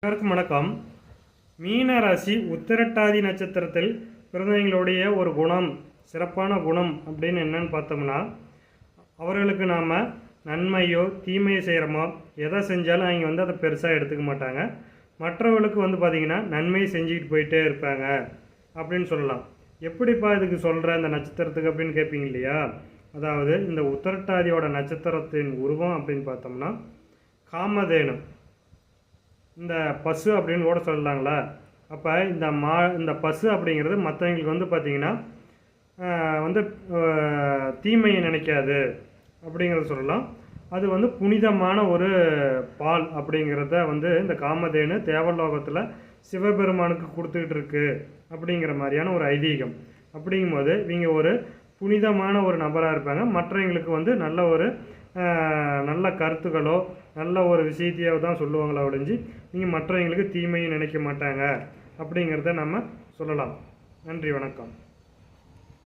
எல்லாருக்கும் வணக்கம். மீன ராசி உத்திரட்டாதி நட்சத்திரத்தில் பிறந்தவங்களுடைய ஒரு குணம், சிறப்பான குணம் அப்படின்னு என்னன்னு பார்த்தோம்னா, அவர்களுக்கு நாம் நன்மையோ தீமையோ செய்கிறோமோ எதை செஞ்சாலும் அவங்க அதை பெருசாக எடுத்துக்க மாட்டாங்க. மற்றவர்களுக்கு பார்த்திங்கன்னா நன்மை செஞ்சுக்கிட்டு போயிட்டே இருப்பாங்க அப்படின்னு சொல்லலாம். எப்படிப்பா இதுக்கு சொல்கிற இந்த நட்சத்திரத்துக்கு அப்படின்னு கேட்பீங்க இல்லையா? அதாவது இந்த உத்திரட்டாதியோட நட்சத்திரத்தின் உருவம் அப்படின்னு பார்த்தோம்னா காமதேனு, இந்த பசு அப்படின்னு கூட சொல்லலாங்களா. அப்போ இந்த பசு அப்படிங்கிறது மற்றவங்களுக்கு பார்த்திங்கன்னா தீமையை நினைக்காது அப்படிங்கிறத சொல்லலாம். அது புனிதமான ஒரு பால் அப்படிங்கிறத இந்த காமதேனு தேவலோகத்தில் சிவபெருமானுக்கு கொடுத்துக்கிட்டு இருக்கு அப்படிங்கிற மாதிரியான ஒரு ஐதீகம். அப்படிங்கும்போது இவங்க ஒரு புனிதமான ஒரு நபராக இருப்பாங்க. மற்றவங்களுக்கு நல்ல கருத்துக்களோ நல்ல ஒரு விஷயத்தையோ தான் சொல்லுவாங்களோ ஒழிஞ்சு நீங்கள் மற்றவங்களுக்கு தீமையை நினைக்க மாட்டாங்க அப்படிங்கிறத நம்ம சொல்லலாம். நன்றி, வணக்கம்.